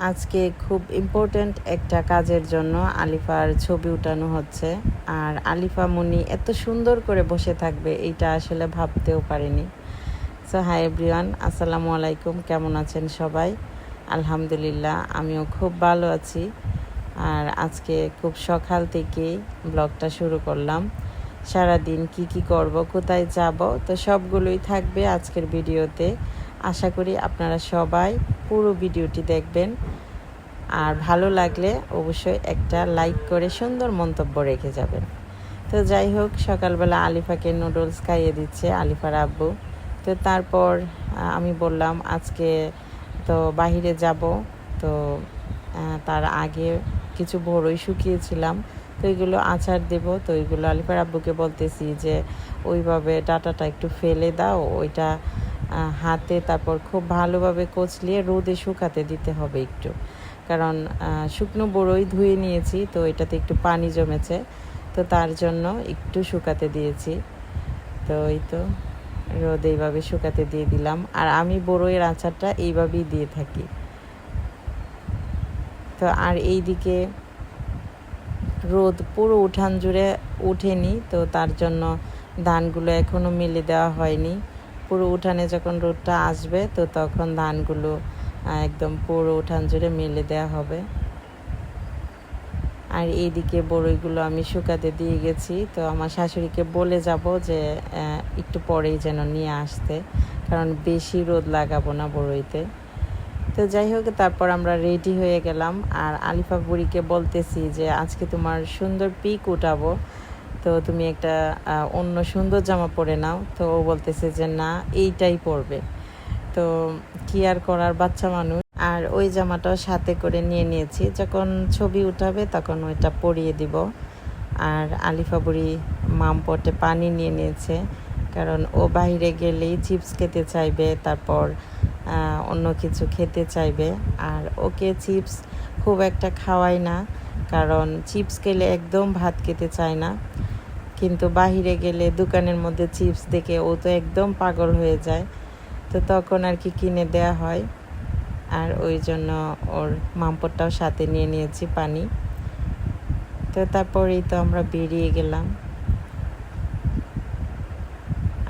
আজকে খুব ইম্পর্ট্যান্ট একটা কাজের জন্য আলিফার ছবি উঠানো হচ্ছে। আর আলিফা মুনি এত সুন্দর করে বসে থাকবে এইটা আসলে ভাবতেও পারিনি। সো হাই এভরিওয়ান, আসসালামু আলাইকুম। কেমন আছেন সবাই? আলহামদুলিল্লাহ, আমিও খুব ভালো আছি। আর আজকে খুব সকাল থেকেই ব্লগটা শুরু করলাম। সারাদিন কি করব, কোথায় যাব, তো সবগুলোই থাকবে আজকের ভিডিওতে। আশা করি আপনারা সবাই পুরো ভিডিওটি দেখবেন। আর ভালো লাগলে অবশ্যই একটা লাইক করে সুন্দর মন্তব্য রেখে যাবেন। তো যাই হোক, সকালবেলা আলিফাকে নুডলস খাইয়ে দিচ্ছে আলিফার আব্বু। তো তারপর আমি বললাম আজকে তো বাহিরে যাব, তো তার আগে কিছু বড়ই শুকিয়েছিলাম, তো এইগুলো আচার দেব। তো এইগুলো আলিফার আব্বুকে বলতেছি যে ওইভাবে ডাটাটা একটু ফেলে দাও, ওইটা হাতে তারপর খুব ভালোভাবে কচলিয়ে রোদে শুকাতে দিতে হবে একটু, কারণ শুকনো বড়ই ধুয়ে নিয়েছি, তো এটাতে একটু পানি জমেছে, তো তার জন্য একটু শুকাতে দিয়েছি। তো এই তো রোদে এইভাবে শুকাতে দিয়ে দিলাম। আর আমি বড়ইয়ের আচারটা এইভাবেই দিয়ে থাকি। তো আর এইদিকে রোদ পুরো উঠান জুড়ে ওঠেনি, তো তার জন্য ধানগুলো এখনও মেলে দেওয়া হয়নি। পুরো উঠানে যখন রোদটা আসবে তো তখন ধানগুলো একদম পুরো উঠান জুড়ে মেলে দেওয়া হবে। আর এইদিকে বড়ইগুলো আমি শুকাতে দিয়ে গেছি, তো আমার শাশুড়িকে বলে যাব যে একটু পরেই যেন নিয়ে আসতে, কারণ বেশি রোদ লাগাবো না বড়ইতে। তো যাই হোক, তারপর আমরা রেডি হয়ে গেলাম। আর আলিফা বুড়িকে বলতেছি যে আজকে তোমার সুন্দর পিক উঠাবো, তো তুমি একটা অন্য সুন্দর জামা পরে নাও। তো ও বলতেছে যে না, এইটাই পরবে। তো কি আর করার, বাচ্চা মানুষ। আর ওই জামাটাও সাথে করে নিয়ে নিয়েছি, যখন ছবি উঠাবে তখন ওইটা পরিয়ে দিব। আর আলিফা বুড়ি মামপটে পানি নিয়ে নিয়েছে, কারণ ও বাইরে গেলেই চিপস খেতে চাইবে, তারপর অন্য কিছু খেতে চাইবে। আর ওকে চিপস খুব একটা খাওয়াই না, কারণ চিপস খেলে একদম ভাত খেতে চায় না। কিন্তু বাহিরে গেলে দোকানের মধ্যে চিপস দেখে ও তো একদম পাগল হয়ে যায়, তো তখন আর কি কিনে দেয়া হয়। আর ওই জন্য ওর মামপটটাও সাথে নিয়ে নিয়েছি পানি। তো তারপরেই তো আমরা বেরিয়ে গেলাম।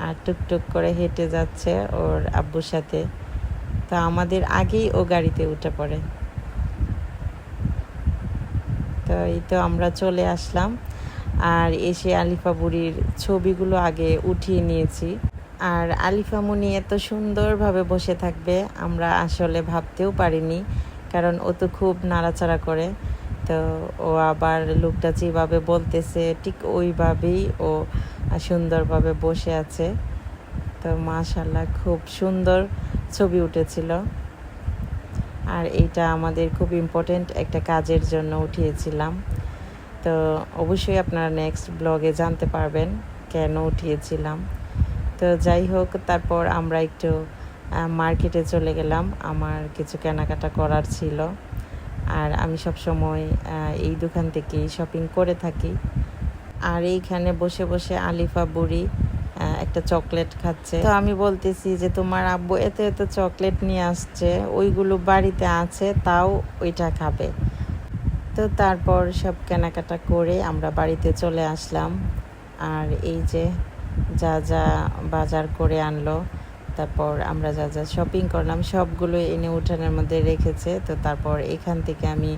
আর টুকটুক করে হেঁটে যাচ্ছে ওর আব্বুর সাথে। তো আমাদের আগেই ও গাড়িতে উঠে পড়ে। তো এই তো আমরা চলে আসলাম। আর এসে আলিফা বুড়ির ছবিগুলো আগে উঠিয়ে নিয়েছি। আর আলিফা মুনি এত সুন্দরভাবে বসে থাকবে আমরা আসলে ভাবতেও পারিনি, কারণ ও তো খুব নাড়াচাড়া করে। তো ও আবার লোকটা যেভাবে বলতেছে ঠিক ওইভাবেই ও সুন্দরভাবে বসে আছে। তো মাশাআল্লাহ, খুব সুন্দর ছবি উঠেছিল। আর এইটা আমাদের খুব ইম্পর্টেন্ট একটা কাজের জন্য উঠিয়েছিলাম। তো অবশ্যই আপনারা নেক্সট ব্লগে জানতে পারবেন কেন উঠিয়েছিলাম। তো যাই হোক, তারপর আমরা একটু মার্কেটে চলে গেলাম, আমার কিছু কেনাকাটা করার ছিল। আর আমি সবসময় এই দোকান থেকেই শপিং করে থাকি। আর এইখানে বসে বসে আলিফা বুড়ি একটা চকলেট খাচ্ছে। তো আমি বলতেছি যে তোমার আব্বু এত এত চকলেট নিয়ে আসছে, ওইগুলো বাড়িতে আছে, তাও ওইটা খাবে। তো তারপর সব কেনাকাটা করে আমরা বাড়িতে চলে আসলাম। আর এই যে যা যা বাজার করে আনলো, তারপর আমরা যা যা শপিং করলাম সবগুলো এনে উঠানের মধ্যে রেখেছে। তো তারপর এখান থেকে আমি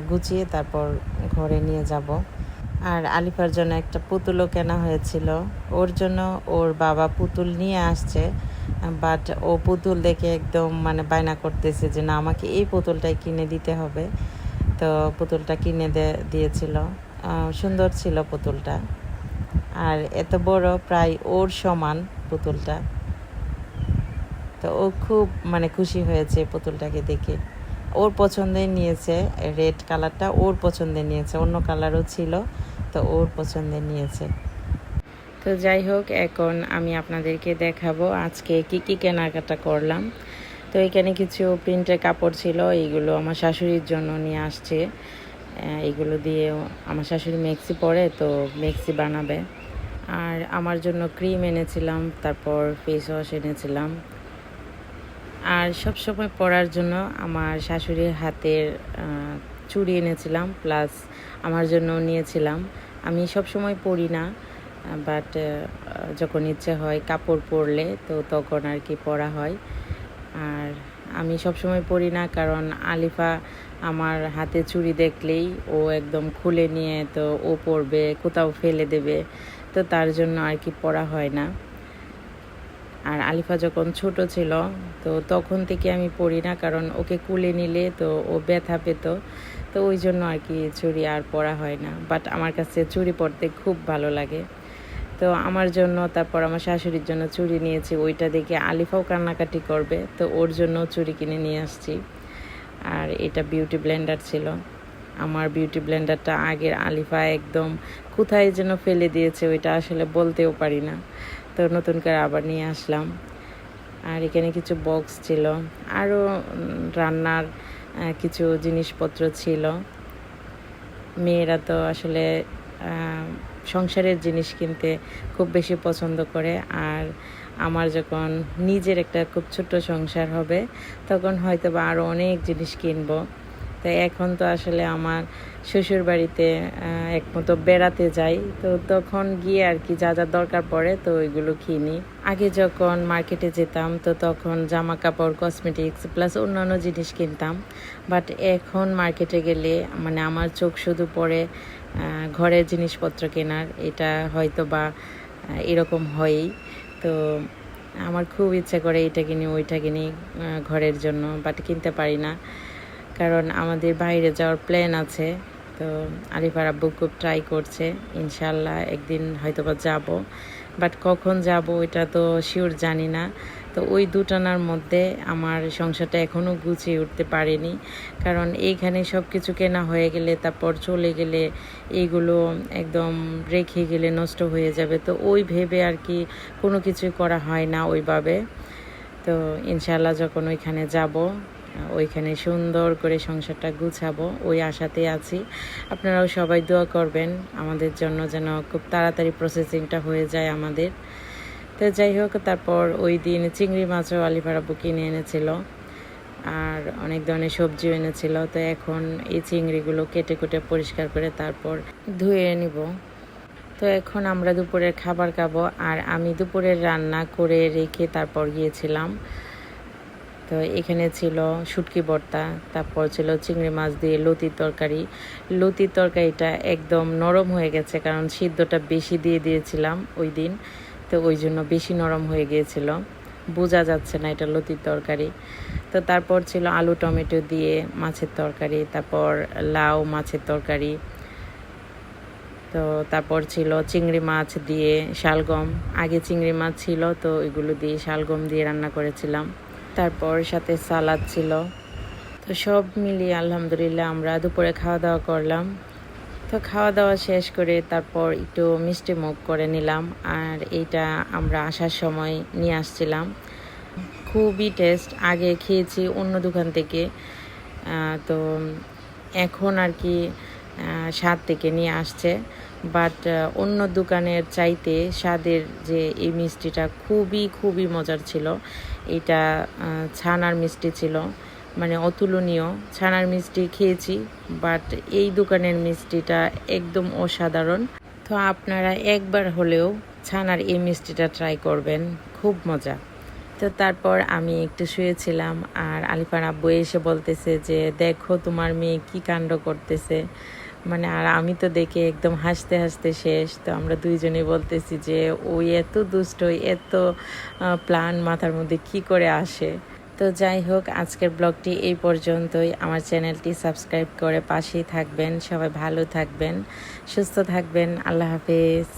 গুছিয়ে তারপর ঘরে নিয়ে যাব। আর আলিফার জন্য একটা পুতুলও কেনা হয়েছিল। ওর জন্য ওর বাবা পুতুল নিয়ে আসছে, বাট ও পুতুল দেখে একদম মানে বায়না করতেছে যে না, আমাকে এই পুতুলটাই কিনে দিতে হবে। তো পুতুলটা কিনে দিয়েছিল। সুন্দর ছিল পুতুলটা, আর এত বড়, প্রায় ওর সমান পুতুলটা। তো ও খুব মানে খুশি হয়েছে পুতুলটাকে দেখে। ওর পছন্দের নিয়েছে, রেড কালারটা ওর পছন্দের নিয়েছে, অন্য কালারও ছিল, তো ওর পছন্দের নিয়েছে। তো যাই হোক, এখন আমি আপনাদেরকে দেখাবো আজকে কি কি কেনাকাটা করলাম। তো এখানে কিছু প্রিন্টের কাপড় ছিল, এইগুলো আমার শাশুড়ির জন্য নিয়ে আসছে। এগুলো দিয়ে আমার শাশুড়ি মেক্সি পরে, তো মেক্সি বানাবে। আর আমার জন্য ক্রিম এনেছিলাম, তারপর ফেস ওয়াশ এনেছিলাম। আর সব সময় পরার জন্য আমার শাশুড়ির হাতের চুড়ি এনেছিলাম, প্লাস আমার জন্য নিয়েছিলাম। আমি সব সময় পরি না, বাট যখন ইচ্ছে হয় কাপড় পরলে তো তখন আর কি পরা হয়। আর আমি সব সময় পরি না, কারণ আলিফা আমার হাতে চুড়ি দেখলেই ও একদম খুলে নিয়ে তো ও পরবে, কোথাও ফেলে দেবে, তো তার জন্য আর কি পরা হয় না। আর আলিফা যখন ছোট ছিল তো তখন থেকে আমি পরি না, কারণ ওকে কুলে নিলে তো ও ব্যথা পেত, তো ওই জন্য আর কি চুড়ি আর পরা হয় না। বাট আমার কাছে চুড়ি পরতে খুব ভালো লাগে। তো আমার জন্য, তারপর আমার শাশুড়ির জন্য চুড়ি নিয়েছি, ওইটা দেখে আলিফাও কান্নাকাটি করবে, তো ওর জন্য চুড়ি কিনে নিয়ে আসছি। আর এটা বিউটি ব্লেন্ডার ছিল। আমার বিউটি ব্লেন্ডারটা আগের আলিফা একদম কোথায় যেন ফেলে দিয়েছে, ওইটা আসলে বলতেও পারি না, তো নতুন করে আবার নিয়ে আসলাম। আর এখানে কিছু বক্স ছিল, আরও রান্নার কিছু জিনিসপত্র ছিল। মেয়েরা তো আসলে সংসারের জিনিস কিনতে খুব বেশি পছন্দ করে। আর আমার যখন নিজের একটা খুব ছোট্ট সংসার হবে তখন হয়তো বা আরও অনেক জিনিস কিনবো। তাই এখন তো আসলে আমার শ্বশুর বাড়িতে একমতো বেড়াতে যাই, তো তখন গিয়ে আর কি যা যা দরকার পড়ে তো ওইগুলো কিনি। আগে যখন মার্কেটে যেতাম তো তখন জামা কাপড়, কসমেটিক্স প্লাস অন্যান্য জিনিস কিনতাম, বাট এখন মার্কেটে গেলে মানে আমার চোখ শুধু পড়ে ঘরের জিনিসপত্র কেনার। এটা হয়তো বা এরকম হয়ই, তো আমার খুব ইচ্ছা করে এটা কিনি ওইটা কিনি ঘরের জন্য, বাট কিনতে পারি না, কারণ আমাদের বাইরে যাওয়ার প্ল্যান আছে। তো আলিফার আব্বু খুব ট্রাই করছে, ইনশাল্লাহ একদিন হয়তো বা যাবো, বাট কখন যাব এটা তো শিওর জানি না। তো ওই দুটানার মধ্যে আমার সংসারটা এখনও গুছিয়ে উঠতে পারেনি, কারণ এইখানে সব কিছু কেনা হয়ে গেলে তারপর চলে গেলে এইগুলো একদম রেখে গেলে নষ্ট হয়ে যাবে, তো ওই ভেবে আর কি কোনো কিছুই করা হয় না ওইভাবে। তো ইনশাল্লাহ যখন ওইখানে যাব ওইখানে সুন্দর করে সংসারটা গুছাবো, ওই আশাতেই আছি। আপনারাও সবাই দোয়া করবেন আমাদের জন্য, যেন খুব তাড়াতাড়ি প্রসেসিংটা হয়ে যায় আমাদের। তো যাই হোক, তারপর ওই দিন চিংড়ি মাছও আলিফার আব্বু কিনে এনেছিল, আর অনেক ধরনের সবজিও এনেছিল। তো এখন এই চিংড়িগুলো কেটে কুটে পরিষ্কার করে তারপর ধুয়ে নিব। তো এখন আমরা দুপুরের খাবার খাবো, আর আমি দুপুরের রান্না করে রেখে তারপর গিয়েছিলাম। তো এখানে ছিল শুটকি ভর্তা, তারপর ছিল চিংড়ি মাছ দিয়ে লতির তরকারি। লতির তরকারিটা একদম নরম হয়ে গেছে, কারণ সিদ্ধটা বেশি দিয়ে দিয়েছিলাম ওই দিন, তো ওই জন্য বেশি নরম হয়ে গিয়েছিল, বোঝা যাচ্ছে না এটা লতির তরকারি। তো তারপর ছিল আলু টমেটো দিয়ে মাছের তরকারি, তারপর লাউ মাছের তরকারি। তো তারপর ছিল চিংড়ি মাছ দিয়ে শালগম, আগে চিংড়ি মাছ ছিল তো ওইগুলো দিয়ে শালগম দিয়ে রান্না করেছিলাম। তারপর সাথে সালাদ ছিল। তো সব মিলিয়ে আলহামদুলিল্লাহ আমরা দুপুরে খাওয়া দাওয়া করলাম। তো খাওয়া দাওয়া শেষ করে তারপর একটু মিষ্টি মুখ করে নিলাম, আর এইটা আমরা আসার সময় নিয়ে আসছিলাম। খুবই টেস্ট, আগে খেয়েছি অন্য দোকান থেকে, তো এখন আর কি স্বাদ থেকে নিয়ে আসছে, বাট অন্য দোকানের চাইতে স্বাদের যে এই মিষ্টিটা খুবই খুবই মজার ছিল। এটা ছানার মিষ্টি ছিল, মানে অতুলনীয়। ছানার মিষ্টি খেয়েছি, বাট এই দোকানের মিষ্টিটা একদম অসাধারণ। তো আপনারা একবার হলেও ছানার এই মিষ্টিটা ট্রাই করবেন, খুব মজা। তো তারপর আমি একটু শুয়েছিলাম, আর আলিফার আব্বু এসে বলতেছে যে দেখো তোমার মেয়ে কি কাণ্ড করতেছে, মানে আর আমি তো দেখে একদম হাসতে হাসতে শেষ। তো আমরা দুইজনেই বলতেছি যে ওই এত দুষ্ট, এত প্ল্যান মাথার মধ্যে কি করে আসে। তো যাই হোক, আজকের ব্লগটি এই পর্যন্তই। আমার চ্যানেলটি সাবস্ক্রাইব করে পাশেই থাকবেন। সবাই ভালো থাকবেন, সুস্থ থাকবেন। আল্লাহ হাফেজ।